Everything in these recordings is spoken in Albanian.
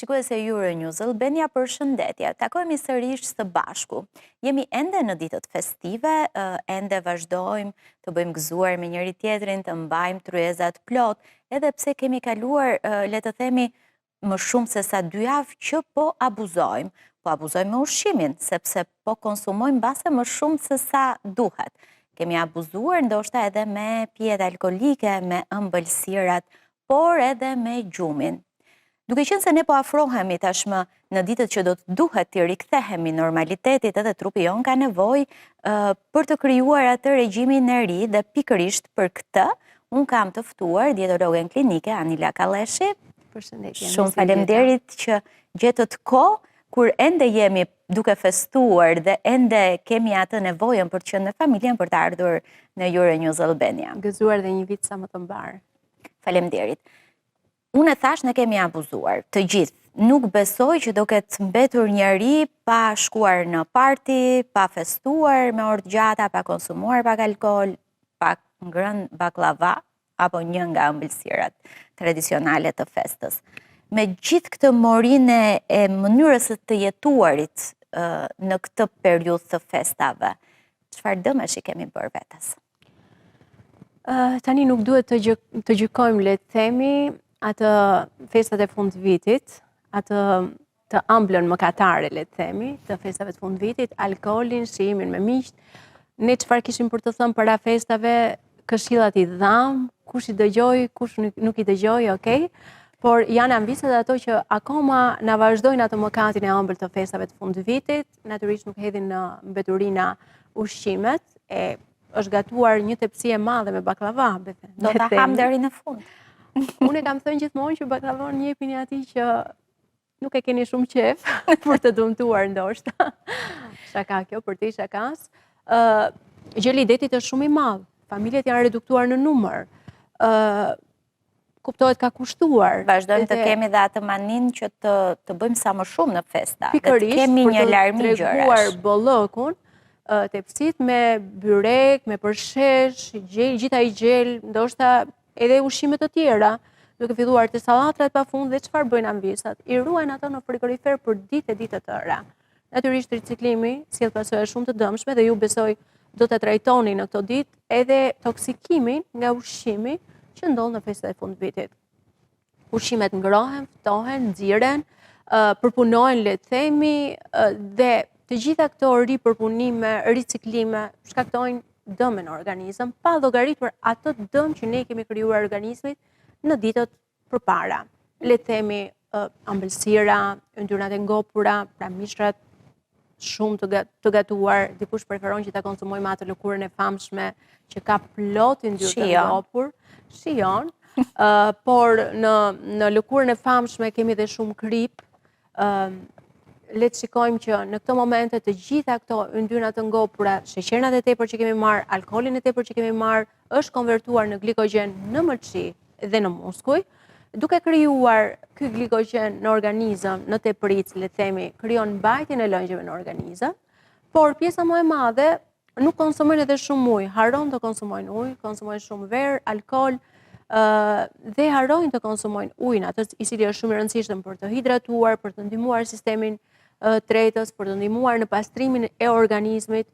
Shikuese Euronews, Albania, përshëndetje. Takohemi sërish së bashku. Jemi ende në ditët festive, ende vazhdojmë të bëjmë gëzuar me njëri tjetrin, të mbajmë tryezat plot, edhe pse kemi kaluar, le të themi, më shumë se sa 2 javë që po abuzojmë. Po abuzojmë me ushqimin, sepse po konsumojmë base më shumë se sa duhet. Kemi abuzuar ndoshta edhe me pijet alkolike, me ëmbëlsirat, por edhe me gjumin. Duke qenë se ne po afrohemi tashmë në ditët që do të duhet të rikthehemi normalitetit, edhe trupi jon ka nevojë për të krijuar atë regjimin e ri dhe pikërisht për këtë un kam të ftuar dietologen klinike Anila Kalleshi. Përshëndetje. Shumë faleminderit që gjetët kohë kur ende jemi duke festuar dhe ende kemi atë nevojën për të qenë me familjen për të ardhur në Euronews Albania. Gëzuar dhe një vit sa më të mbar. Faleminderit. Unë e thash ne kemi abuzuar, të gjithë. Nuk besoj që do ketë mbetur njeri pa shkuar në parti, pa festuar me orë gjata, pa konsumuar pak alkool, pa ngrënë baklava, apo një nga ëmbëlsirat tradicionale të festës. Me gjithë këtë morinë e mënyrës të jetuarit në këtë periudhë të festave, çfarë dëmesh i kemi bërë vetes? Tani nuk duhet të gjykojmë, le të themi, atë festat e fund vitit, atë të ëmblën mëkatare, le të themi, të festave të fund vitit, alkoolin, shijimin me miq. Ne çfarë kishim për të thënë para festave, këshillat i dham, kush i dëgjoi, kush nuk i dëgjoi, okay? Por janë ambiset ato që akoma na vazhdojnë atë mëkatin e ëmbël të festave të fund vitit, natyrisht nuk hedhin në mbeturina ushqimet, e është gatuar një tepsi e madhe me baklava, do ta ham deri në fund. Unë e kam thënë gjithmonë që baklavon jepini atij që nuk e keni shumë qef për të dëmtuar ndoshta. Shaka kjo, për te shakas. Gjeli i detit është shumë i madh. Familjet janë reduktuar në numër. Kuptohet ka kushtuar. Vazhdojmë të kemi dhe atë manin që të bëjmë sa më shumë në festa. Pikërisht, kemi një larmi gjërash. Për të treguar bollokun, tepsit me byrek, me përshesh, gjitha i gjel, ndoshta edhe ushqimet të tjera, duke filluar të sallatrat pafund dhe çfarë bëjnë ambisat? I ruajnë ato në frigorifer për ditë të tëra. Natyrisht riciklimi sjell pasojë shumë të dëmshme dhe ju besoj do ta trajtoni në këto ditë edhe toksikimin nga ushqimi që ndodh në festat e fund vitit. Ushqimet ngrohen, ftohen, nxiren, përpunohen, le të themi, dhe të gjitha këto ripërpunime, riciklime shkaktojnë dëm në organizëm, pa llogaritur atë dëm që ne kemi krijuar organizmit në ditët përpara. Le të themi ëmbëlsira, yndyrnat e ngopura, pra mishrat shumë të gatuar, dikush preferon që ta konsumojmë atë lëkurën e famshme që ka plot yndyrë të ngopur, shijon, por në lëkurën e famshme kemi dhe shumë krip. Le të shikojmë që në këto momente të gjitha këto yndyrna të ngopura, sheqernat e tepër që kemi marr, alkoolin e tepër që kemi marr, është konvertuar në glikogen në mërçi dhe në muskuj, duke krijuar ky glikogen në organizëm, në tepëricë, le të themi, krijon mbajtjen e lëngjeve në organizëm, por pjesa më e madhe nuk konsumojnë edhe shumë ujë, harron të konsumojnë ujë, konsumojnë shumë verë, alkool, dhe harrojnë të konsumojnë ujin, atë i cili është shumë i rëndësishëm për të hidratuar, për të ndihmuar sistemin tretës, për të ndihmuar në pastrimin e organizmit,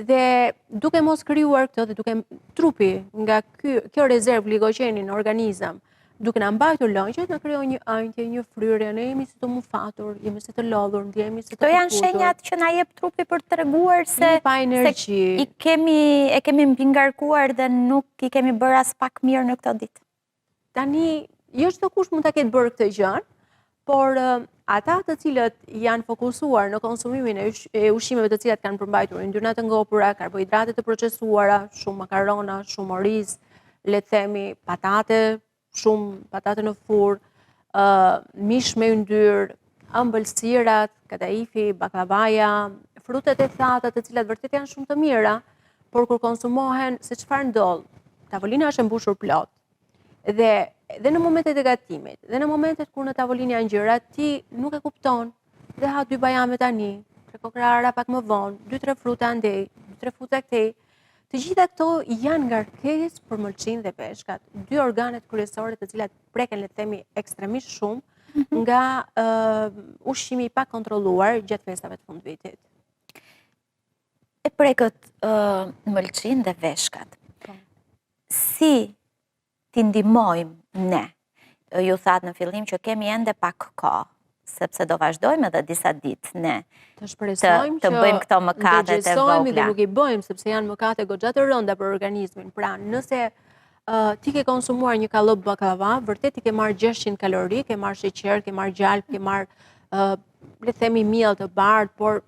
dhe duke mos krijuar këtë dhe duke trupi nga kjo rezervë glikogeni në organizëm, duke na mbajtur lëngjet, na krijon një ëndje, një fryrje, ne jemi si të mufatur, jemi si të lodhur, ndjehemi si të këto janë shenjat që na jep trupi për të treguar se e kemi mbingarkuar dhe nuk i kemi bërë as pak mirë në këto ditë. Tani, jo çdo kush mund ta ketë bërë këtë gjë, por ata të cilët janë fokusuar në konsumimin e ushqimeve të cilat kanë përmbajtur yndyrna të ngopura, karbohidrate të procesuara, shumë makarona, shumë oriz, le të themi patate, shumë patate në furrë, mish me yndyrë, ëmbëlsirat, kadaifi, baklavaja, frutet e thata, të cilat vërtet janë shumë të mira, por kur konsumohen, se çfarë ndodh? Tavolina është e mbushur plot. Dhe në momentet e gatimit, dhe në momentet kur në tavolinë janë gjëra, ti nuk e kupton, dhe ha 2 bajame tani, 3 kokrara pak më vonë, 2-3 fruta andej, 2-3 fruta këtej. Të gjitha këto janë ngarkesë për mëlçin dhe peshkat, 2 organet kryesore të cilat preken, le të themi, ekstremisht shumë, nga ushqimi i pa kontrolluar gjatë festave të fundvitit. E prekët mëlçin dhe veshkat. Si t'i ndihmojmë ne? Ju thatë në fillim që kemi ende pak kohë, sepse do vazhdojmë edhe disa ditë ne të shpresojmë të bëjmë këto mëkatet e vogla. Dhe nuk i bëjmë, sepse janë mëkate goxha të rënda për organizmin. Pra, nëse ti ke konsumuar një kallop baklava, vërtet ti ke marrë 600 kalori, ke marrë sheqer, ke marrë gjalp, ke marrë, le të themi, miell të bardhë, por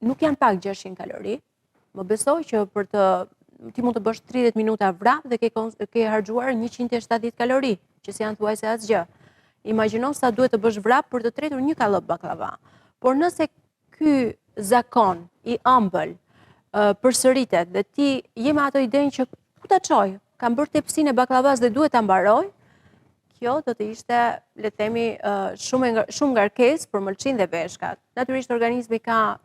nuk janë pak 600 kalori. Më besoj që ti mund të bësh 30 minuta vrap dhe ke harxuar 170 kalori, që si janë thuajse asgjë. Imagjino sa duhet të bësh vrap për të tretur një kallop baklava. Por nëse ky zakon i ëmbël përsëritet dhe ti je me ato idenë që ku ta çoj, kam bërë tepsinë e baklavas dhe duhet ta mbaroj, kjo do të ishte, le të themi, shumë ngarkesë për mëlçin dhe veshkat. Natyrisht organizmi ka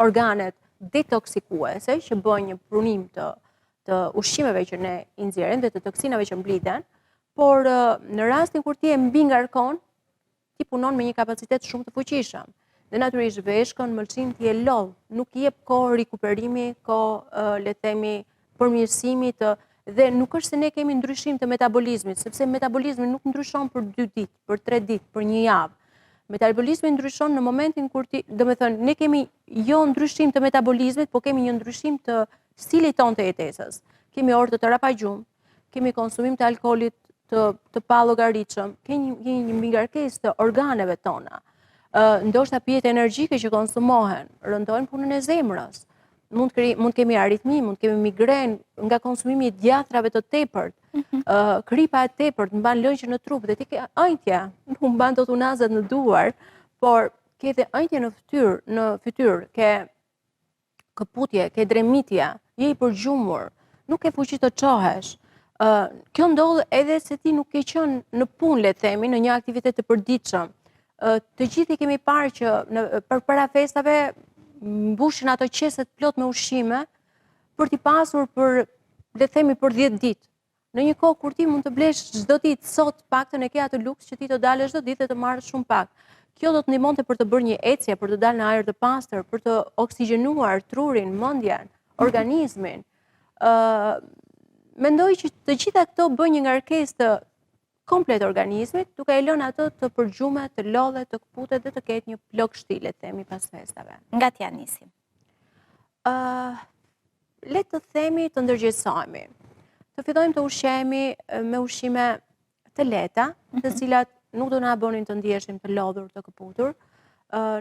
organet detoksikuese që bëjnë një prunim të ushqimeve që ne i nxjerrim dhe të toksinave që mbliden, por në rastin kur ti e mbi ngarkon, ti punon me një kapacitet shumë të fuqishëm. Dhe natyrisht veshkën, mëlçin ti e lodh, nuk i jep kohë rikuperimi, kohë, le të themi, përmirësimit, dhe nuk është se ne kemi ndryshim të metabolizmit, sepse metabolizmi nuk ndryshon për 2 ditë, për 3 ditë, për një javë. Metabolizmi ndryshon në momentin kur ti, do me thënë, ne kemi jo ndryshim të metabolizmit, po kemi një ndryshim të stilit ton të jetesës. Kemi orë të tëra pa gjumë, kemi konsumim të alkoolit të pa llogaritshëm, kemi një mbingarkesë të organeve tona. Ndoshta pijet energjike që konsumohen, rëndojnë punën e zemrës. Mund kemi aritmi, mund kemi migren nga konsumimi i djathtrave të tepërt, kripa e tepërt mban lëngje në trup dhe ti ke ëndje, nuk mban dot unazat në duar, por ke edhe ëndje në fytyrë, ke këputje, ke dremitje, je i përgjumur, nuk ke fuqi të çohesh. Kjo ndodh edhe se ti nuk ke qenë në punë, le të themi, në një aktivitet të përditshëm. Të gjithë i kemi parë që përpara festave mbushin ato qeset plot me ushqime për t'i pasur për, le të themi, për 10 ditë. Në një kohë kur ti mund të blesh çdo ditë, sot paktën e ke atë luks që ti të dalësh çdo ditë dhe të marrësh shumë pak. Kjo do të ndihmonte për të bërë një ecje, për të dalë në ajër të pastër, për të oksigjenuar trurin, mendjen, organizmin. Mendoj që të gjitha këto bëjnë një ngarkesë të komplet organizmit, duke e lënë ato të përgjume, të lodhe, të kputet dhe të ketë një plok shti, le të themi, pas festave. Nga t'ja nisim? Le të themi të ndërgjegjësohemi. Të fillojmë të ushqehemi me ushqime të lehta, të cilat nuk do na bënin të ndiheshim të lodhur, të këputur,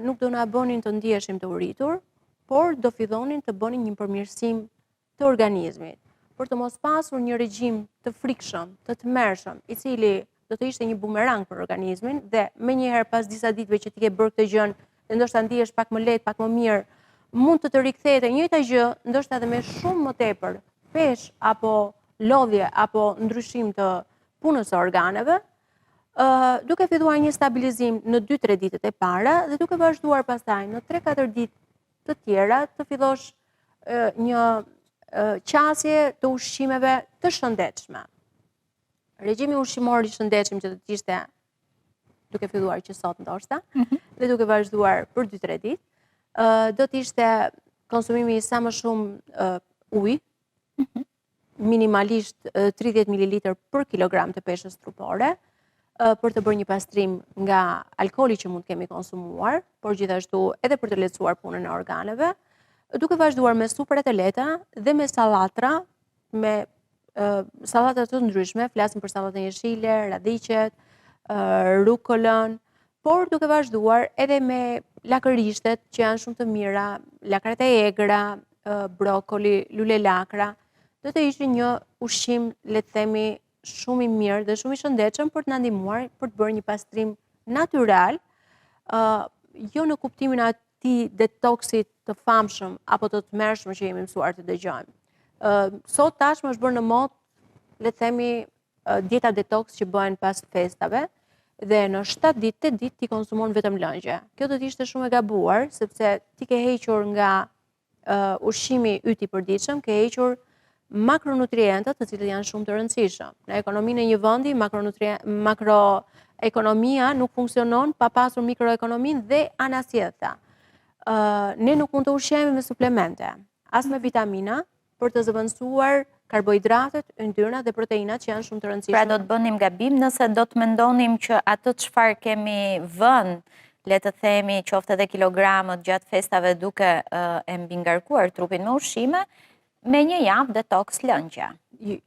nuk do na bënin të ndiheshim të uritur, por do fillonin të bënin një përmirësim të organizmit, për të mos pasur një regjim të frikshëm, të tmerrshëm, i cili do të ishte një bumerang për organizmin dhe menjëherë pas disa ditëve që ti ke bërë këtë gjën, dhe ndoshta ndihesh pak më lehtë, pak më mirë, mund të rikthehet e njëjta gjë, ndoshta edhe me shumë më tepër pesh apo lodhje apo ndryshim të punës së organeve, duke filluar një stabilizim në 2-3 ditët e para dhe duke vazhduar pastaj në 3-4 ditë të tjera të fillosh një qasje të ushqimeve të shëndetshme. Regjimi ushqimor i shëndetshëm që do të ishte duke filluar që sot ndoshta, dhe duke vazhduar për 2-3 ditë, do të ishte konsumimi sa më shumë ujë, minimalisht 30 ml për kilogram të peshës trupore, për të bërë një pastrim nga alkooli që mund kemi konsumuar, por gjithashtu edhe për të lehtësuar punën e organeve, duke vazhduar me suprat e lehta dhe me sallatra, me sallata të ndryshme, flasim për sallatën jeshile, radicet, rukolën, por duke vazhduar edhe me lakërishtet që janë shumë të mira, lakrat e egra, brokoli, lule lakra, do të ishte një ushqim, le të themi, shumë i mirë dhe shumë i shëndetshëm për të na ndihmuar për të bërë një pastrim natyral, jo në kuptimin e atij detoksit të famshëm apo të tmerrshëm që jemi mësuar të dëgjojmë. Sot tashmë është bërë në modë, le të themi, dieta detoks që bëhen pas festave dhe në 7 ditë, 8 ditë ti konsumon vetëm lëngje. Kjo do të ishte shumë e gabuar, sepse ti ke hequr nga ushqimi yt i përditshëm, ke hequr makronutrientët, të cilët janë shumë të rëndësishëm. Në ekonominë e një vendi, ekonomia nuk funksionon pa pasur mikroekonominë dhe anasjellta. Ne nuk mund të ushqehemi me suplemente, as me vitamina, për të zëvendësuar karbohidratet, yndyrnat dhe proteinat që janë shumë të rëndësishme. Pra do të bënim gabim nëse do të mendonim që atë çfarë kemi vënë, le të themi qoftë edhe kilogramët gjatë festave duke e mbingarkuar trupin me ushqime, me një javë detoks lëngje.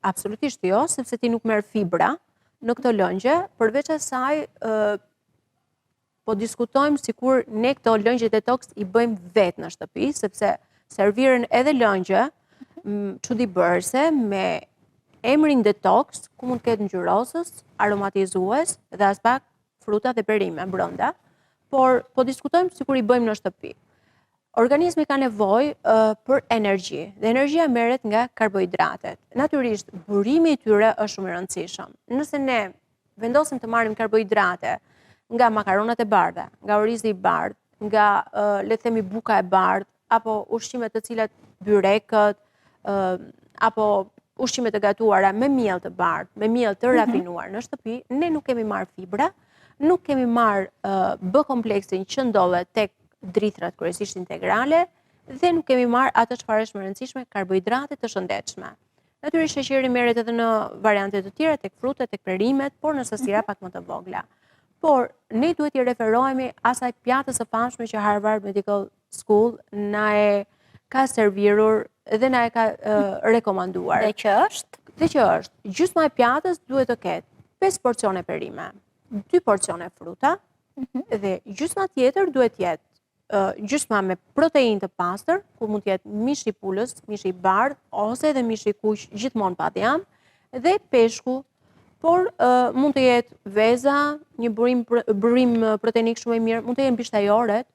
Absolutisht jo, sepse ti nuk merr fibra në këto lëngje, përveç asaj po diskutojmë sikur ne këto lëngje detoks i bëjmë vetë në shtëpi, sepse serviren edhe lëngje çuditbërëse me emrin detoks, ku mund të ketë ngjyrosës, aromatizues dhe as pak fruta dhe perime brenda, por po diskutojmë sikur i bëjmë në shtëpi. Organizmi ka nevojë për energji, dhe energjia merret nga karbohidratet. Natyrisht, burimi i tyre është shumë i rëndësishëm. Nëse ne vendosim të marrim karbohidrate nga makaronat e bardha, nga orizi i bardh, nga le të themi buka e bardh, apo ushqime të cilat byrekët, apo ushqime të gatuara me miell të bardh, me miell të rafinuar në shtëpi, ne nuk kemi marr fibra, nuk kemi marr B kompleksin që ndodhet tek dritrat kryesisht integrale dhe nuk kemi marr atë çfarë është më rëndësishme, karbohidrate të shëndetshme. Natyrisht sheqeri merret edhe në variante të tjera, tek frutat, tek perimet, por në sasira pak më të vogla. Por ne duhet i referohemi asaj pjatës së famshme që Harvard Medical School na e ka servirur dhe na e ka rekomanduar. Dhe që është? Gjysma e pjatës duhet të ketë 5 porcione perime, 2 porcione fruta, dhe gjysma tjetër duhet jetë gjysma me proteinë të pastër, ku mund të jetë mish i pulës, mish i bardh, ose edhe mish i kuq gjithmonë pa djam, dhe peshku, por mund të jetë veza, një burim proteinik shumë i mirë, mund të jenë bishtajoret,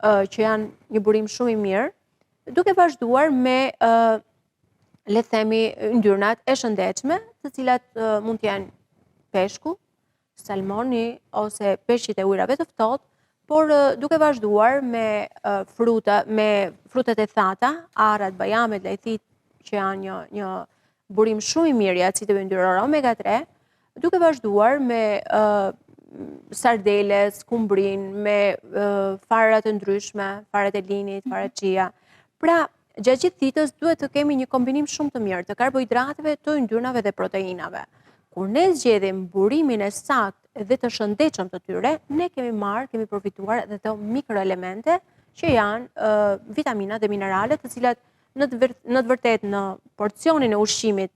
që janë një burim shumë i mirë, duke vazhduar me le të themi yndyrnat e shëndetshme, të cilat mund të jenë peshku, salmoni ose peshqit e ujrave të ftohtë, por duke vazhduar me frutat e thata, arrat, bajamet, lajthit, që janë një burim shumë i mirë i aciteve yndyrore omega 3, duke vazhduar me sardeles, skumbrin, me farat të ndryshme, farat e linit, farat chia. Pra, gjatë gjithë ditës duhet të kemi një kombinim shumë të mirë të karbohidrateve, të yndyrnave dhe proteinave. Kur ne zgjedhim burimin e saktë dhe të shëndetshëm të tyre, ne kemi përfituar dhe të mikroelemente që janë vitamina dhe minerale, të cilat në të vërtetë në porcionin e ushqimit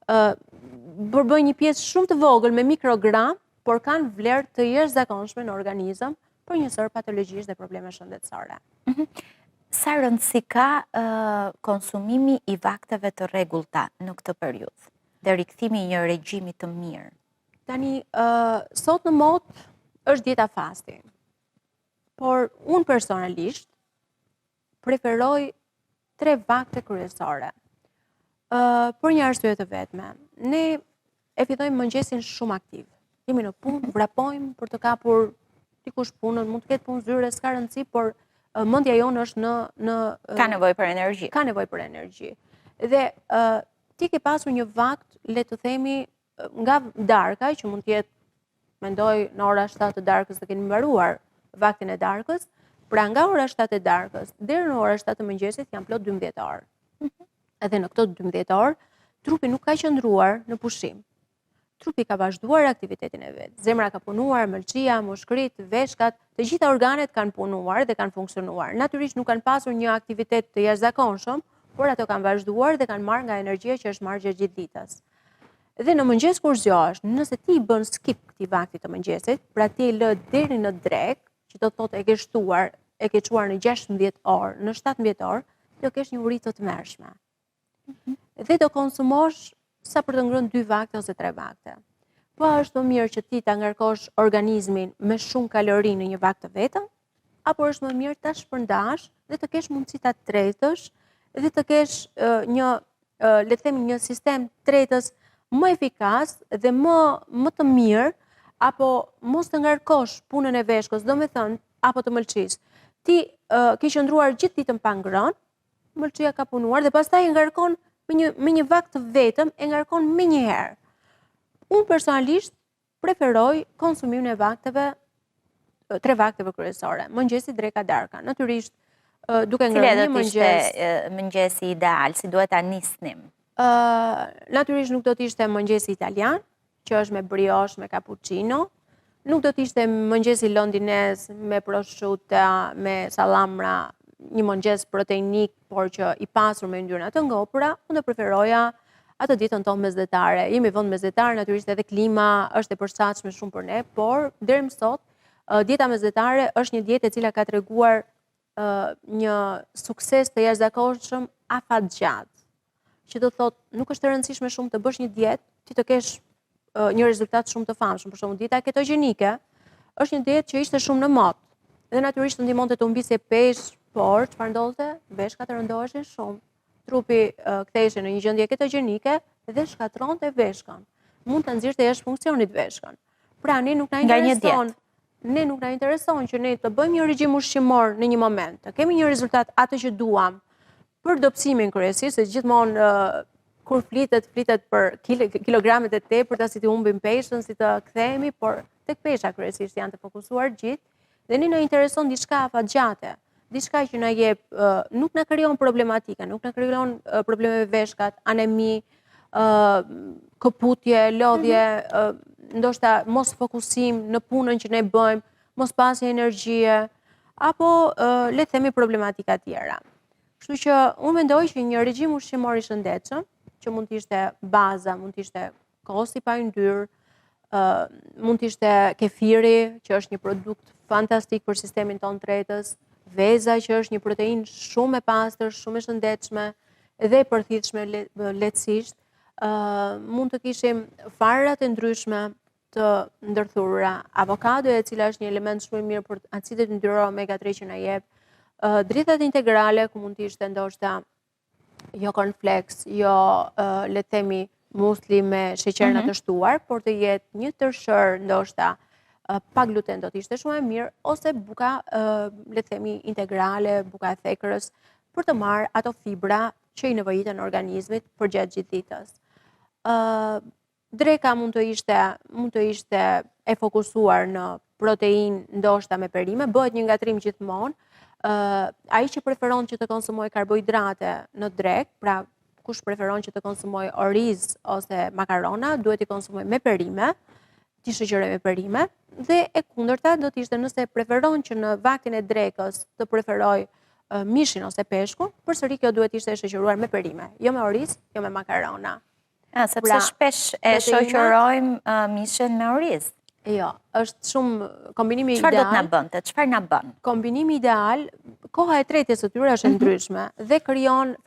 përbëjnë një pjesë shumë të vogël me mikrogram, por kanë vlerë të jashtëzakonshme në organizëm për një sër patologjish dhe probleme shëndetësore. Sa rëndësi ka konsumimi i vakteve të rregullta në këtë periudhë dhe rikthimi i një regjimi të mirë? Tani, sot në modë është dieta fasti, por unë personalisht preferoj 3 vakte kryesore, për një arsye të vetme. Ne e fillojmë mëngjesin shumë aktiv. Jemi në punë, vrapojmë për të kapur dikush punën, mund të ketë punë zyre, s'ka rëndësi, por mendja jonë është në ka nevojë për energji. Ka nevojë për energji. Dhe ti ke pasur një vakt, le të themi, nga darka, që mund të jetë, mendoj, në ora 7 të darkës të keni mbaruar vaktin e darkës, pra nga ora 7 e darkës deri në ora 7 të mëngjesit janë plot 12 orë. Edhe në këto 12 orë, trupi nuk ka qëndruar në pushim. Trupi ka vazhduar aktivitetin e vet. Zemra ka punuar, mëlçia, mushkrit, veshkat, të gjitha organet kanë punuar dhe kanë funksionuar. Natyrisht nuk kanë pasur një aktivitet të jashtëzakonshëm, por ato kanë vazhduar dhe kanë marrë nga energjia që është marrë gjatë gjithë ditës. Dhe në mëngjes kur zgjohesh, nëse ti bën skip këtij vakti të mëngjesit, pra ti e lë deri në drek, që do të thotë e ke çuar në 16 orë, në 17 orë, do kesh një uri të tmerrshme. Dhe do konsumosh sa për të ngrënë 2 vakte ose 3 vakte. Po është më mirë që ti ta ngarkosh organizmin me shumë kalori në një vakt të vetëm, apo është më mirë ta shpërndash dhe të kesh mundësi ta tretësh dhe të kesh le të themi një sistem tretës më efikas dhe më të mirë, apo mos të ngarkosh punën e veshkës, do me thënë, apo të mëlçisë. Ti ke qëndruar gjithë ditën pa ngrënë, mëlçia ka punuar dhe pastaj e ngarkon me një vakt të vetëm, e ngarkon me një herë. Unë personalisht preferoj konsumimin e vakteve, 3 vakteve kryesore, mëngjesi, dreka, darka. Natyrisht, duke Cili ngrënë do një të ishte mëngjes, mëngjesi ideal, si duhet ta nisnim? natyrisht nuk do të ishte mëngjesi italian, që është me brioche, me cappuccino, nuk do të ishte mëngjesi londinez me prosciutta, me sallamra, një mëngjes proteinik, por që i pasur me yndyrna të ngopura, unë do preferoja atë ditën tonë mesdhetare. Jemi vend mesdhetar, natyrisht edhe klima është e përshtatshme shumë për ne, por deri më sot dieta mesdhetare është një dietë e cila ka treguar një sukses të jashtëzakonshëm afatgjatë. Që do thotë nuk është e rëndësishme shumë të bësh një dietë, ti të kesh një rezultat shumë të famshëm. Për shembull, dieta ketogjenike është një dietë që ishte shumë në modë. Dhe natyrisht të ndihmonte të humbisje peshë, por çfarë ndodhte? Veshkat rëndoheshin shumë. Trupi kthehej në një gjendje ketogjenike dhe shkatronte veshkën. Mund ta nxirrte jashtë funksionit veshkën. Pra ne nuk na intereson, që ne të bëjmë një regjim ushqimor në një moment, të kemi një rezultat atë që duam për dobësimin kryesisht, se gjithmonë kur flitet për kilogramet e tepërta, si të humbim peshën, si të kthehemi, por tek pesha kryesisht janë të fokusuar gjithë, dhe ne na intereson diçka afatgjate, diçka që na jep, nuk na krijon problematika, nuk na krijon probleme me veshkat, anemi, këputje, lodhje, ndoshta mos fokusim në punën që ne bëjmë, mos pasje energjie, apo le të themi problematika tjera. Kështu që unë mendoj që një regjim ushqimor i shëndetshëm, që mund të ishte baza, mund të ishte kosi pa yndyrë, mund të ishte kefiri, që është një produkt fantastik për sistemin tonë tretës, veza, që është një proteinë shumë e pastër, shumë e shëndetshme dhe e përthithshme lehtësisht. Mund të kishim farrat e ndryshme të ndërthurura, avokadoja, e cila është një element shumë i mirë për acidet yndyrore omega 3 që na jep, drithat integrale, ku mund të ishte ndoshta jo cornflakes, jo le të themi musli me sheqerna të shtuar, por të jetë një tërshër ndoshta pa gluten do të ishte shumë e mirë, ose buka le të themi integrale, buka e thekërës, për të marrë ato fibra që i nevojiten organizmit për gjatë gjithë ditës. Dreka mund të ishte e fokusuar në proteinë ndoshta me perime, bëhet një ngatrim gjithmonë. Ai që preferon që të konsumoj karbohidrate në drek, pra kush preferon që të konsumoj oriz ose makarona, duhet i konsumoj me perime, t'i shoqëroj me perime, dhe e kundërta do të ishte nëse preferon që në vaktin e drekës të preferoj mishin ose peshkun, përsëri kjo duhet ishte e shoqëruar me perime, jo me oriz, jo me makarona. Sepse shpesh e shoqërojmë mishin me oriz. Jo, është shumë kombinimi ideal. Çfarë do të na bënte? Çfarë na bën? Kombinimi ideal, koha e tretjes së tyre është e ndryshme dhe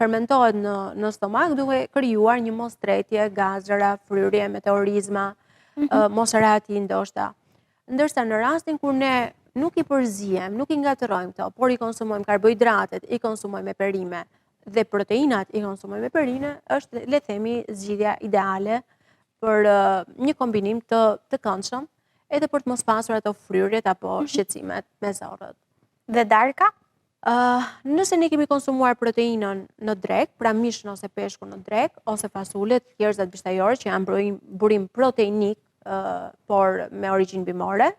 fermentohet në stomak duke krijuar një mos tretje, gazra, fryrje, meteorizma, mosarati ndoshta. Ndërsa në rastin kur ne nuk i përzijem, nuk i ngatërojmë këto, por i konsumojmë karbohidratet, i konsumojmë me perime dhe proteinat i konsumojmë me perime, është le të themi zgjidhja ideale për një kombinim të këndshëm, edhe për të mos pasur ato fryrjet apo shqetësimet me zorët. Dhe darka? Nëse ne kemi konsumuar proteinën në drek, pra mishën ose peshkun në drek, ose fasulet, thjerëzat bishtajore që janë burim proteinik, por me origjinë bimore,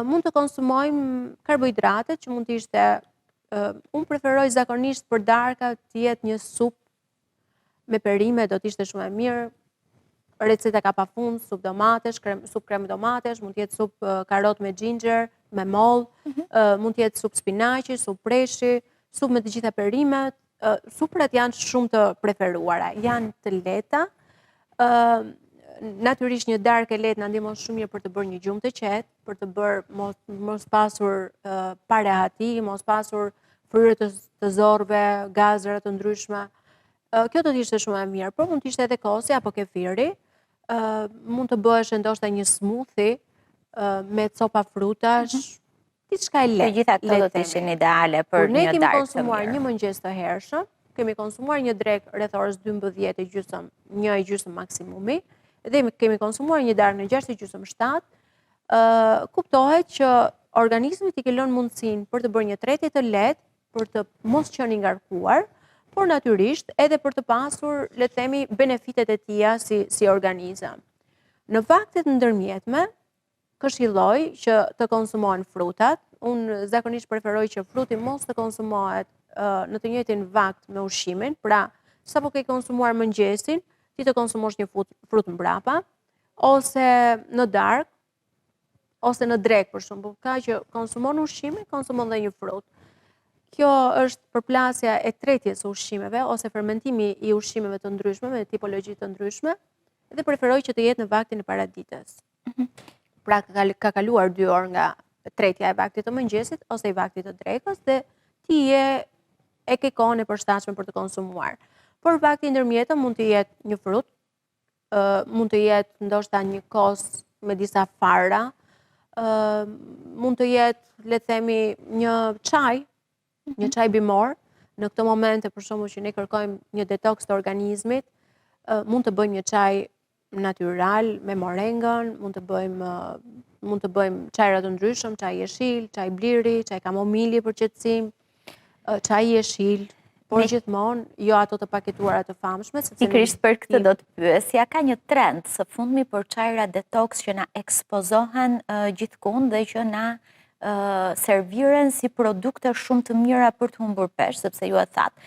mund të konsumojmë karbohidratet që mund të ishte, unë preferoj zakonisht për darka të jetë një supë me perime, do të ishte shumë e mirë. Receta ka pafund, supë domatesh, supë krem domatesh, mund të jetë supë karot me ginger, me moll, mund të jetë supë spinaqi, supë preshi, supë me të gjitha perimet. Suprat janë shumë të preferuara, janë të lehta. Natyrisht një darkë e lehtë na ndihmon shumë mirë për të bërë një gjumë të qetë, për të bërë mos pasur parehati, mos pasur fryrje të zorrve, gazra të ndryshme. Kjo do të ishte shumë e mirë, por mund të ishte edhe kosi apo kefiri. Mund të bëhesh ndoshta një smoothie me copa frutash, diçka e lehtë. Të gjitha këto do të ishin ideale për një darkë të mirë. Ne kemi konsumuar një mëngjes të hershëm, kemi konsumuar një drek rreth orës 12:30, 1:30 maksimumi, dhe kemi konsumuar një darkë në 6:30, 7, kuptohet që organizmi t'i ke lënë mundësinë për të bërë një tretje të lehtë, për të mos qenë i ngarkuar, por natyrisht edhe për të pasur, le të themi, benefitet e tija si organizëm. Në vaktet ndërmjetme, këshilloj që të konsumohen frutat. Unë zakonisht preferoj që fruti mos të konsumohet në të njëjtin vakt me ushqimin, pra sapo ke konsumuar mëngjesin, ti të konsumosh një frut mbrapa, ose në darkë, ose në drekë për shembull, ka që konsumon ushqimin, konsumon dhe një frut. Kjo është përplasja e tretjes së ushqimeve ose fermentimi i ushqimeve të ndryshme me tipologji të ndryshme dhe preferoj që të jetë në vaktin e paraditës. Pra ka kaluar 2 orë nga tretja e vaktit të mëngjesit ose i vaktit të drekës dhe ti e ke kohën e përshtatshme për të konsumuar. Por vakti ndërmjetëm mund të jetë një frut, mund të jetë ndoshta një kos me disa fara, mund të jetë, le të themi, një çaj bimor. Në këtë momente, për shembull, që ne kërkojmë një detoks të organizmit, mund të bëjmë një çaj natyral me morengën, mund të bëjmë çajra të ndryshëm, çaj jeshil, çaj bliri, çaj kamomili për qetësim, çaj jeshil, por gjithmonë jo ato të paketuara të famshme. Pikërisht për këtë do të pyesja, ka një trend së fundmi për çajra detoks që na ekspozohen gjithkund dhe që na serviren si produkte shumë të mira për të humbur peshë, sepse ju e thatë.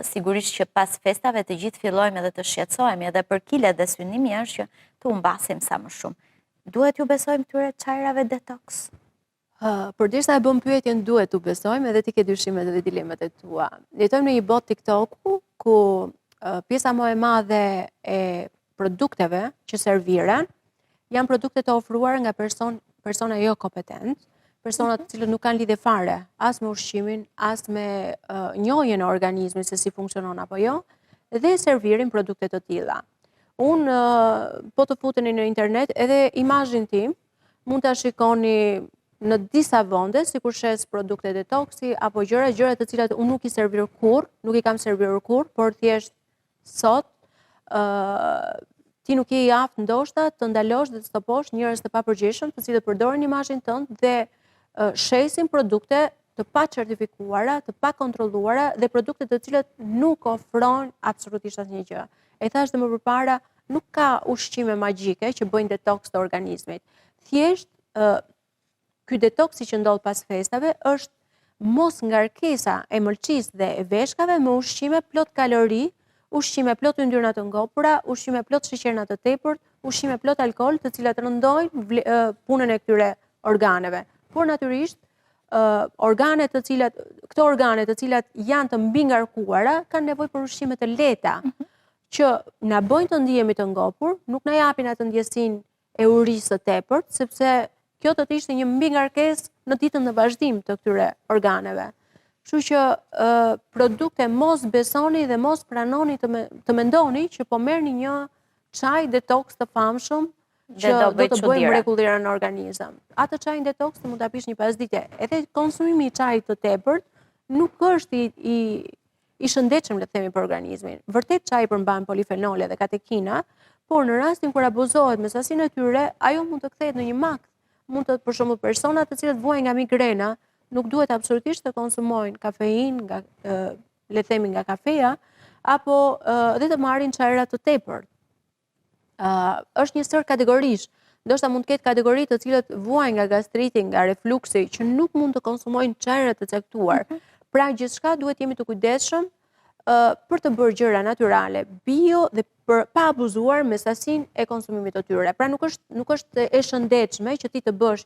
Sigurisht që pas festave të gjithë fillojmë edhe të shqetësohemi edhe për kilet dhe synimi është që të humbasim sa më shumë. Duhet ju besojmë këtyre çajrave detoks? Përderisa e bëm pyetjen, duhet t'u besojmë edhe ti ke dyshimet dhe dilemat e tua. Jetojmë në një botë TikToku ku pjesa më e madhe e produkteve që serviren janë produkte të ofruar nga persona jo kompetent, persona të cilët nuk kanë lidhje fare as me ushqimin, as me njohjen e organizmit se si funksionon apo jo, dhe servirin produkte të tilla. Unë po të futeni në internet edhe imazhin tim mund ta shikoni në disa vende, sikur shes produkte detoksi apo gjëra të cilat unë nuk i kam servir kurr, por thjesht sot ti nuk je i aftë ndoshta të ndalosh dhe të stoposh njerëz të papërgjeshëm, të cilët përdorin imazhin tënd dhe shesin produkte të pa certifikuara, të pa kontrolluara dhe produkte të cilat nuk ofrojnë absolutisht asnjë gjë. E thash dhe më përpara, nuk ka ushqime magjike që bëjnë detoks të organizmit. Thjesht ky detoksi që ndodh pas festave është mos ngarkesa e mëlçisë dhe e veshkave me ushqime plot kalori, ushqime plot yndyrna të ngopura, ushqime plot sheqerna të tepërt, ushqime plot alkool, të cilat rëndojnë punën e këtyre organeve. Por natyrisht, këto organe të cilat janë të mbi ngarkuara kanë nevojë për ushqime të lehta që na bëjnë të ndihemi të ngopur, nuk na japin atë ndjesinë e urisë së tepërt, sepse kjo do të ishte një mbingarkesë në ditën e vazhdim të këtyre organeve. Kështu që produkte mos besoni dhe mos pranoni të mendoni që po merrni një çaj detoks të famshëm që do të bëjë mrekulliera në organizëm. Atë çajin detoks mund ta pish një pasdite. Edhe konsumimi i çajit të tepërt nuk është i shëndetshëm, le të themi, për organizmin. Vërtet çaji përmban polifenole dhe katekina, por në rastin kur abuzohet me sasinë e tyre, ajo mund të kthehet në një mak. Mund të, për shembull, persona të cilët vuajnë nga migrena, nuk duhet absolutisht të konsumojnë kafein, le të themi nga kafeja, apo dhe të marrin çajra të tepërt. Është një sër kategorish. Ndoshta mund të ketë kategori të cilët vuajnë nga gastriti, nga refluksi, që nuk mund të konsumojnë çajra të caktuar. Pra gjithçka duhet jemi të kujdesshëm për të bërë gjëra natyrale, bio dhe pa abuzuar me sasinë e konsumimit të tyre. Pra nuk është e shëndetshme që ti të bësh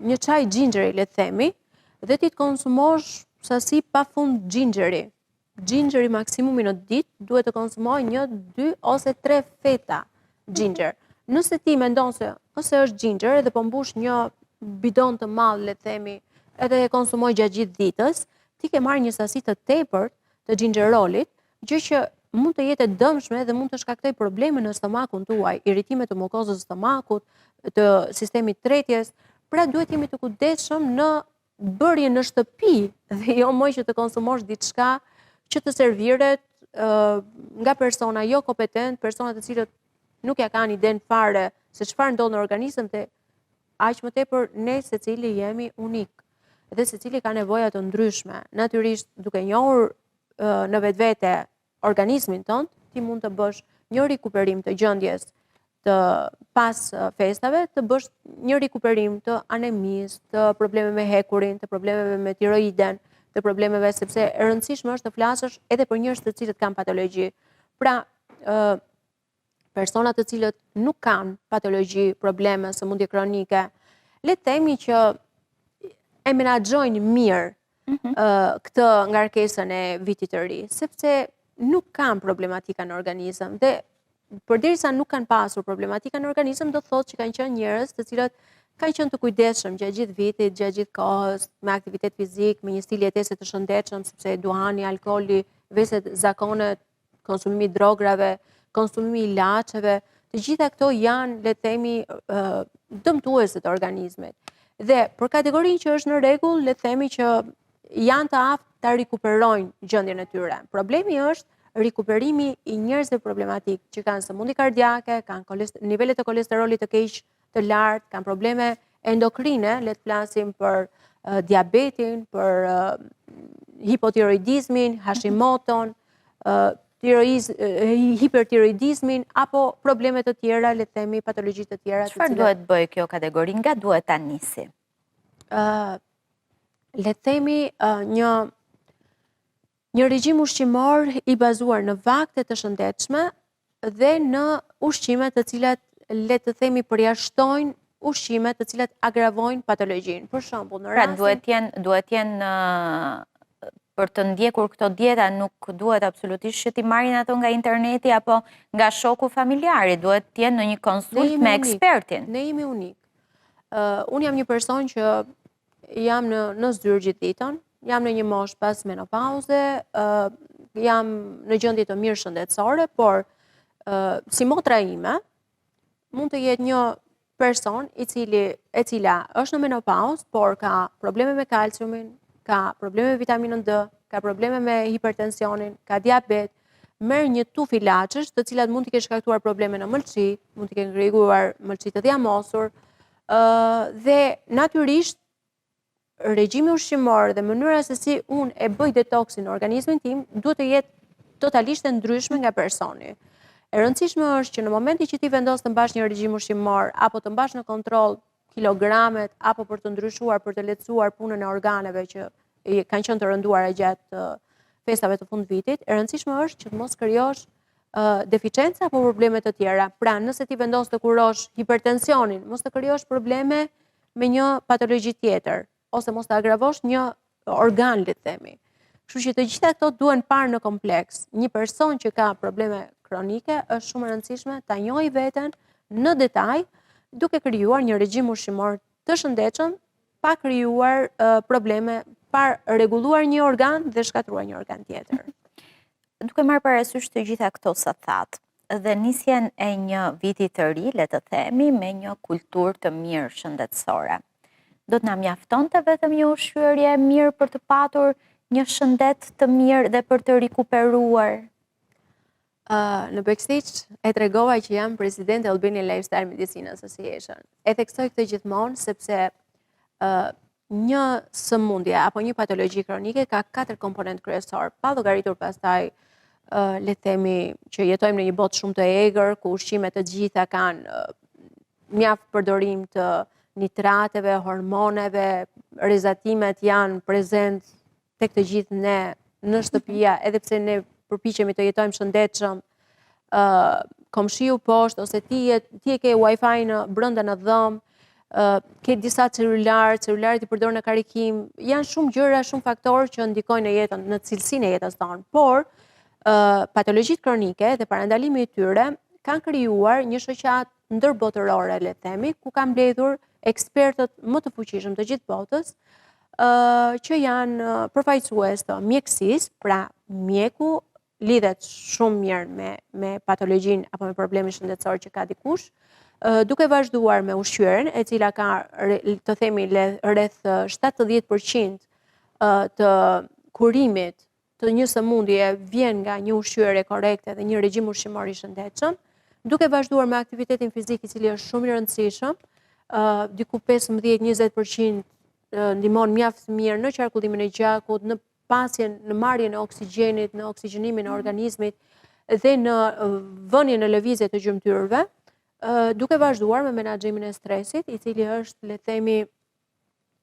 një çaj xhinxheri, le të themi, dhe ti të konsumosh sasi pafund xhinxheri. Xhinxheri maksimumi në ditë duhet të konsumoj 1, 2 ose 3 feta xhinxher. Nëse ti mendon se ose është xhinxher edhe po mbush një bidon të madh, le të themi, edhe e konsumoj gjatë gjithë ditës, ti ke marrë një sasi të tepërt të xhinxherolit, gjë që mund të jetë e dëmshme dhe mund të shkaktojë probleme në stomakun tuaj, irritime të mukozës së stomakut, të sistemit tretjes. Pra duhet jemi të kujdesshëm në bërje në shtëpi dhe jo më që të konsumosh diçka që të serviret nga persona jo kompetent, persona të cilët nuk ja kanë iden fare se çfarë ndodh në organizëm dhe aq më tepër ne secili jemi unik dhe secili ka nevoja të ndryshme. Natyrisht duke njohur në vetvete organizmin tënd, ti mund të bësh një rikuperim të gjendjes të pas festave të bësh një rikuperim të anemisë, të problemeve me hekurin, të problemeve me tiroiden, të problemeve sepse e rëndësishme është të flasësh edhe për njerëz të cilët kanë patologji. Pra, personat të cilët nuk kanë patologji, probleme, sëmundje kronike, le të themi që e menaxhojnë mirë këtë ngarkesën e vitit të ri, sepse nuk kanë problematika në organizëm dhe përderisa nuk kanë pasur problematika në organizëm, do thotë që kanë qenë njerëz të cilët kanë qenë të kujdesshëm gjatë gjithë vitit, gjatë gjithë kohës, me aktivitet fizik, me një stil jetese të shëndetshëm, sepse duhani, alkooli, veset, zakonet, konsumimi i drograve, konsumimi i ilaçeve, të gjitha këto janë, le të themi, dëmtuese të organizmit. Dhe për kategorinë që është në rregull, le të themi që janë të aftë ta rikuperojnë gjendjen e tyre. Problemi është rikuperimi i njerëzve problematik që kanë sëmundje kardiake, kanë nivelet e kolesterolit të keq të lartë, kanë probleme endokrine, le të flasim për diabetin, për hipotiroidizmin, Hashimoton, hipertiroidizmin apo probleme të tjera, le të themi patologji të tjera. Çfarë duhet bëjë kjo kategori? Nga duhet ta nisi? Le të themi një regjim ushqimor i bazuar në vakte të shëndetshme dhe në ushqime të cilat, le të themi, përjashtojnë ushqime të cilat agravojnë patologjinë. Për shembull, në rastin duhet jenë për të ndjekur këto dieta, nuk duhet absolutisht që ti marrin ato nga interneti apo nga shoku familjari, duhet të jenë në një konsult me ekspertin. Ne jemi unik. Unë jam një person që jam në zyrë gjithë ditën, jam në një moshë pas menopauze, jam në gjendje të mirë shëndetësore, por si motra ime, mund të jetë një person e cila është në menopauzë, por ka probleme me kalciumin, ka probleme me vitaminën D, ka probleme me hipertensionin, ka diabet, merr një tufë ilaçesh, të cilat mund t'i kenë shkaktuar probleme në mëlçi, mund t'i kenë krijuar mëlçi të dhjamosur, dhe natyrisht regjimi ushqimor dhe mënyra se si unë e bëj detoksin në organizmin tim duhet të jetë totalisht e ndryshme nga personi. E rëndësishme është që në momentin që ti vendos të mbash një regjim ushqimor apo të mbash në kontroll kilogramet apo për të ndryshuar, për të lehtësuar punën e organeve që kanë qenë të rënduara gjatë festave të fundvitit, e rëndësishme është që të mos krijosh deficienca apo probleme të tjera. Pra, nëse ti vendos të kurosh hipertensionin, mos të krijosh probleme me një patologji tjetër, ose mos të agravosh një organ, le të themi. Kështu që të gjitha këto duhen parë në kompleks. Një person që ka probleme kronike është shumë e rëndësishme ta njohë veten në detaj, duke krijuar një regjim ushqimor të shëndetshëm, pa krijuar probleme, pa rregulluar një organ dhe shkatruar një organ tjetër. Duke marrë parasysh të gjitha këto sa thatë, dhe nisjen e një viti të ri, le të themi, me një kulturë të mirë shëndetësore. Do të na mjaftonte vetëm një ushqyerje e mirë për të patur një shëndet të mirë dhe për të rikuperuar? Në backstage e tregova që jam presidente Albanian Lifestyle Medicine Association. E theksoj këtë gjithmonë sepse një sëmundje apo një patologji kronike ka 4 komponent kryesor, pa llogaritur pastaj le të themi që jetojmë në një botë shumë të egër, ku ushqimet të gjitha kanë mjaft përdorim të nitrateve, hormoneve, rrezatimet janë prezent tek të gjithë ne në shtëpia, edhe pse ne përpiqemi të jetojmë shëndetshëm, komshiu poshtë ose ti e ke wifi brenda në dhëm, ke disa celularit i përdor në karikim, janë shumë gjëra, shumë faktorë që ndikojnë në jetën, në cilësinë e jetës tonë, por patologjitë kronike dhe parandalimi i tyre kanë krijuar një shoqat ndërbotërore, le të themi, ku kanë mbledhur ekspertët më të fuqishëm të gjithë botës, që janë përfaqësues të mjekësisë, pra mjeku lidhet shumë mirë me patologjinë apo me problemin shëndetësor që ka dikush, duke vazhduar me ushqyerjen, e cila ka, të themi, rreth 70% të kurimit të një sëmundje vjen nga një ushqyerje korekte dhe një regjim ushqimor i shëndetshëm, duke vazhduar me aktivitetin fizik i cili është shumë i rëndësishëm, diku 15-20% ndihmon mjaft mirë në qarkullimin e gjakut, në pasjen, në marrjen e oksigjenit, në oksigjenimin e organizmit dhe në vënien në lëvizje të gjymtyrëve, Duke vazhduar me menaxhimin e stresit, i cili është, le të themi,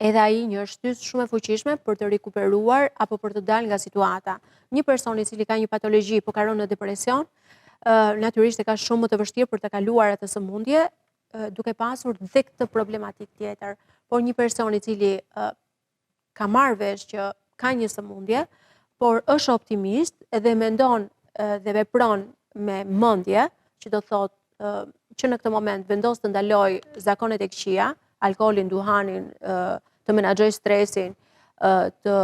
edhe ai një shtys shumë e fuqishme për të rikuperuar apo për të dalë nga situata. Një person i cili ka një patologji, po ka rënë në depresion, natyrisht e ka shumë më të vështirë për të kaluar atë sëmundje, duke pasur dhe këtë problematik tjetër. Por një person i cili ka marrë vesh që ka një sëmundje, por është optimist dhe mendon dhe vepron me mendje, që do thotë që në këtë moment vendos të ndaloj zakonet e këqija, alkoolin, duhanin, të menaxhoj stresin, të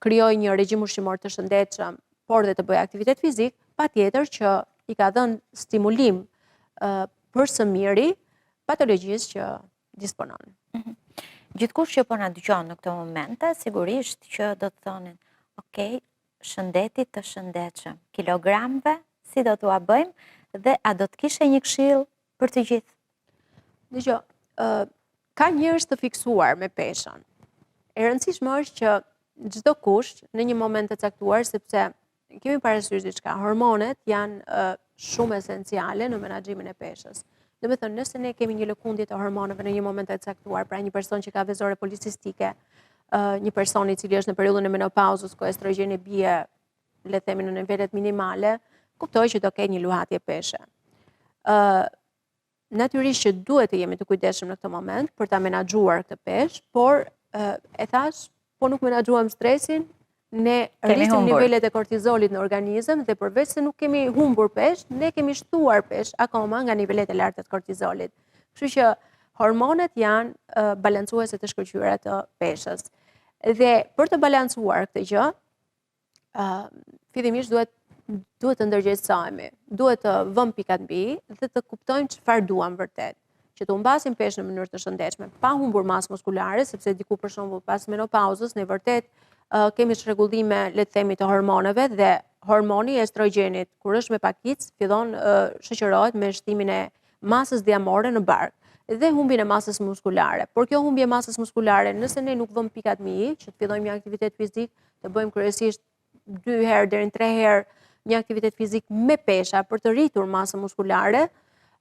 krijoj një regjim ushqimor të shëndetshëm, por dhe të bëj aktivitet fizik, patjetër që i ka dhënë stimulim për së miri patologjisë që disponon. Gjithkush që po na dëgjon në këtë momente, sigurisht që do të thonin, ok, shëndetit të shëndetshëm, kilogramve, si do t'ua bëjmë dhe a do të kishe një këshill për të gjithë? Dgjoj, ka njerëz të fiksuar me peshën. E rëndësishme është që çdo kush në një moment të caktuar, sepse kemi parasysh diçka, hormonet janë shumë esenciale në menaxhimin e peshës. Do të thënë, nëse ne kemi një lëkundje të hormoneve në një moment të caktuar, pra një person që ka vezore policistike, një person i cili është në periudhën e menopauzës, ku estrogeni bie, le të themi, në nivelet minimale, kuptoj që do ketë një luhatje peshe. Natyrisht që duhet të jemi të kujdesshëm në këtë moment për ta menaxhuar këtë peshë, por e thash, po nuk menaxhuam stresin, ne rrisim nivelet e kortizolit në organizëm dhe përveç se nuk kemi humbur peshë, ne kemi shtuar peshë akoma nga nivelet e larta të kortizolit. Kështu që hormonet janë balancuese të shkëlqyera të peshës. Dhe për të balancuar këtë gjë, fillimisht duhet të ndërgjegjësohemi, duhet të vëmë pikat mbi dhe të kuptojmë çfarë duam vërtet, që të humbasim peshën në mënyrë të shëndetshme, pa humbur masë muskulare, sepse diku për shembull pas menopauzës ne vërtet kemi shregullime, le të themi, të hormoneve dhe hormoni estrogenit, kur është me pakicë, fillon shoqërohet me shtimin e masës diamore në bark dhe humbjen e masës muskulare. Por kjo humbje e masës muskulare, nëse ne nuk vëmë pikat mbi, që të fillojmë një aktivitet fizik, të bëjmë kryesisht 2 herë deri në 3 herë një aktivitet fizik me pesha për të rritur masën muskulare,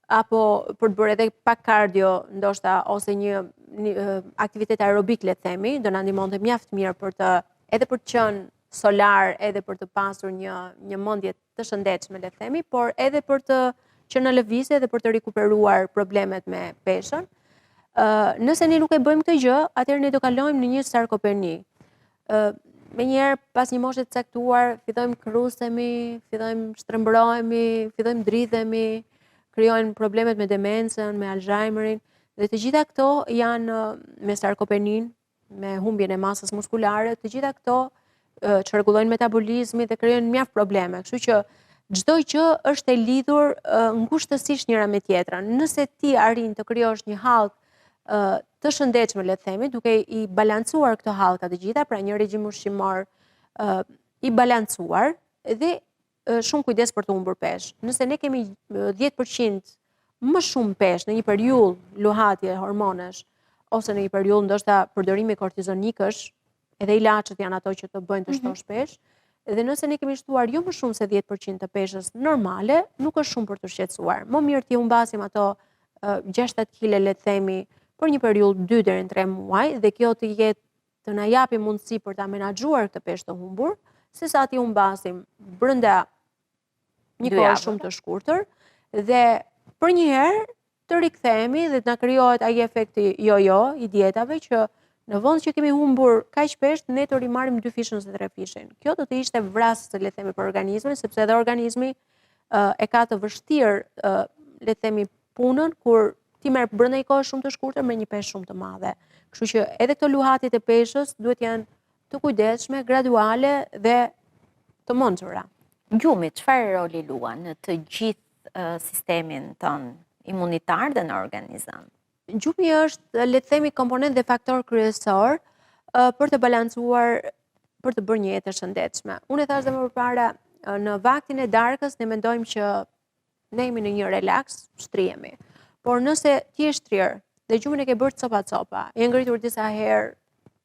apo për të bërë edhe pak kardio, ndoshta, ose një aktivitet aerobik, le të themi, do na ndihmonte mjaft mirë për të edhe për të qenë solar, edhe për të pasur një mendje të shëndetshme, le të themi, por edhe për të qenë në lëvizje dhe për të rikuperuar problemet me peshën. Nëse ne nuk e bëjmë këtë gjë, atëherë ne do kalojmë në një sarkopeni. Menjëherë pas një moshe të caktuar, fillojmë krusemi, fillojmë shtrembrohemi, fillojmë dridhemi, krijojnë problemet me demencën, me Alzheimerin, dhe të gjitha këto janë me sarkopenin, me humbjen e masës muskulare, të gjitha këto çrregullojnë metabolizmin dhe krijojnë mjaft probleme. Kështu që çdo gjë është e lidhur ngushtësisht njëra me tjetrën. Nëse ti arrin të krijosh një hallkë të shëndetshme, le të themi, duke i balancuar këto hallka të gjitha, pra një regjim ushqimor i balancuar dhe shumë kujdes për të humbur peshë. Nëse ne kemi 10% më shumë peshë në një periudhë luhatje hormonesh, ose në një periudhë ndoshta përdorimi kortizonikësh, edhe ilaçet janë ato që të bëjnë të shtosh peshë, dhe nëse ne kemi shtuar jo më shumë se 10% të peshës normale, nuk është shumë për të shqetësuar. Më mirë t'i humbasim ato 6-7 kg, le të themi, për një periudhë 2 deri në 3 muaj, dhe kjo të jetë të na japi mundësi për ta menaxhuar këtë peshë të humbur, sesa t'i humbasim brenda një kohë shumë të shkurtër, dhe për një herë të rikthehemi dhe të na krijohet ai efekti jo-jo i dietave, që në vend që kemi humbur kaq peshë, ne të rimarrim 2 fishën ose 3 fishën. Kjo do të ishte vrasëse, le të themi, për organizmin, sepse edhe organizmi e ka të vështirë, le të themi, punën kur ti merr brenda një kohë shumë të shkurtër me një peshë shumë të madhe. Kështu që edhe këto luhatjet e peshës duhet janë të kujdesshme, graduale dhe të mençura. Gjumi, çfarë roli luan në të gjithë sistemin ton imunitar dhe në organizëm? Gjumi është, le të themi, komponent dhe faktor kryesor për të balancuar, për të bërë një jetë të shëndetshme. Unë e thash dhe më përpara, në vaktin e darkës ne mendojmë që ne jemi në një relaks, shtrihemi. Por nëse ti je shtrirë dhe gjumin e ke bërë copa, je ngritur disa herë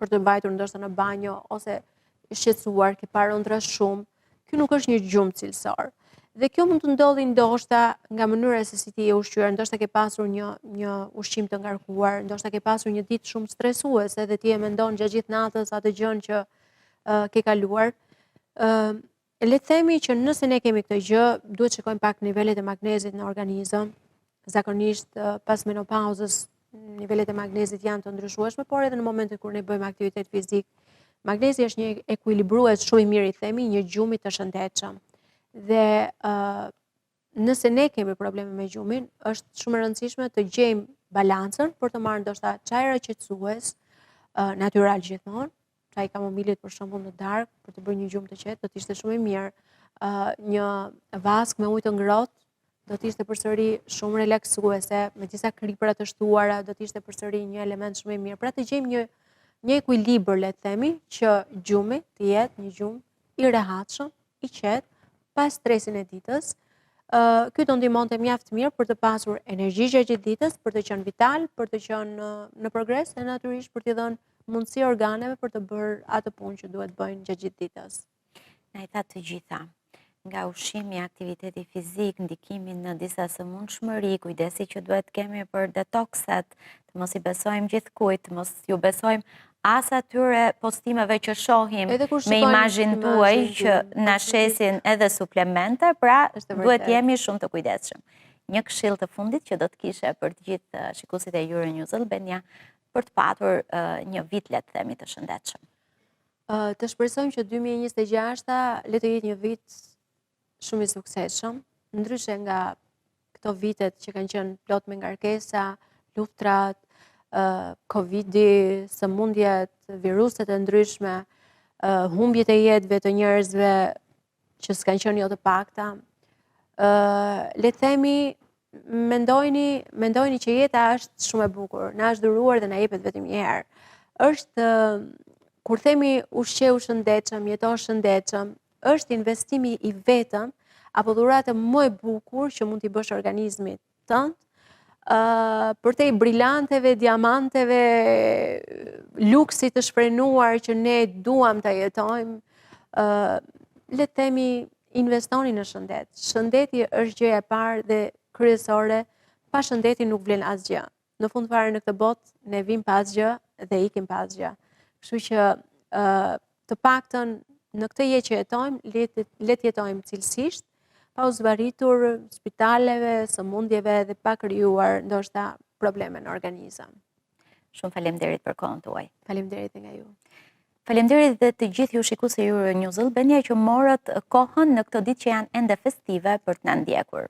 për të mbajtur ndoshta në banjo, ose shqetësuar, ke parë ëndra shumë, ky nuk është një gjumë cilësor. Dhe kjo mund të ndodhi ndoshta nga mënyra se si ti je ushqyer, ndoshta ke pasur një ushqim të ngarkuar, ndoshta ke pasur një ditë shumë stresuese dhe ti e mendon gjatë gjithë natës atë gjën që ke kaluar. Le të themi që nëse ne kemi këtë gjë, duhet shikojmë pak nivelet e magnezit në organizëm. Zakonisht pas menopauzës nivelet e magnezit janë të ndryshueshme, por edhe në momentin kur ne bëjmë aktivitet fizik, magnezi është një ekuilibrues shumë i mirë, i themi, një gjumi të shëndetshëm. Dhe nëse ne kemi probleme me gjumin, është shumë e rëndësishme të gjejmë balancën për të marrë ndoshta çajra qetësues, natyral gjithmonë, çaj kamomilit për shembull në darkë për të bërë një gjumë të qetë, do të ishte shumë i mirë. Një vask me ujë të ngrohtë do të ishte përsëri shumë relaksuese, me disa kripra të shtuara, do të ishte përsëri një element shumë i mirë. Pra të gjejmë një ekuilibër, le të themi, që gjumi të jetë një gjumë i rehatshëm, i qetë, pa stresin e ditës. Ky do ndihmonte mjaft mirë për të pasur energji gjatë ditës, për të qenë vital, për të qenë në progres e natyrisht për t'i dhënë mundësi organeve për të bërë atë punë që duhet bëjnë gjatë gjithë ditës. Na i tha të gjitha, nga ushqimi, aktiviteti fizik, ndikimin në disa sëmundshmëri, kujdesi që duhet kemi për detokset, të mos i besojmë gjithkujt, të mos ju besojmë as atyre postimeve që shohim me imazhin tuaj që na shesin edhe suplemente, pra duhet jemi shumë të kujdesshëm. Një këshill të fundit që do të kishe për të gjithë shikuesit e Euronews Albania për të patur një vit, le të themi, të shëndetshëm. Të shpresojmë që 2026 le të jetë një vit shumë i suksesshëm, ndryshe nga këto vitet që kanë qenë plot me ngarkesa, luftrat, Covidi, sëmundjet, viruset e ndryshme, humbjet e jetëve të njerëzve që s'kanë qenë jo të pakta. Le të themi, mendojni që jeta është shumë e bukur, na është dhuruar dhe na jepet vetëm një herë. Është, kur themi ushqeu shëndetshëm, jeto shëndetshëm, është investimi i vetëm apo dhurata më e bukur që mund t'i bësh organizmit tënd, për te i brillanteve, diamanteve, luksit të shprenuar që ne duam të jetojmë, le të themi investoni në shëndet. Shëndeti është gjëja e parë dhe kryesore, pa shëndeti nuk vlen asgjë. Në fund fare në këtë botë ne vim pa asgjë dhe ikim pa asgjë. Kështu që të paktën në këtë jetë që jetojmë, le të jetojmë cilësisht, pa u zbaritur spitaleve, sëmundjeve dhe pa krijuar ndoshta probleme në organizëm. Shumë faleminderit për kohën tuaj. Faleminderit nga ju. Faleminderit dhe të gjithë ju shikues e Euronews Albania që morët kohën në këtë ditë që janë ende festive për të na ndjekur.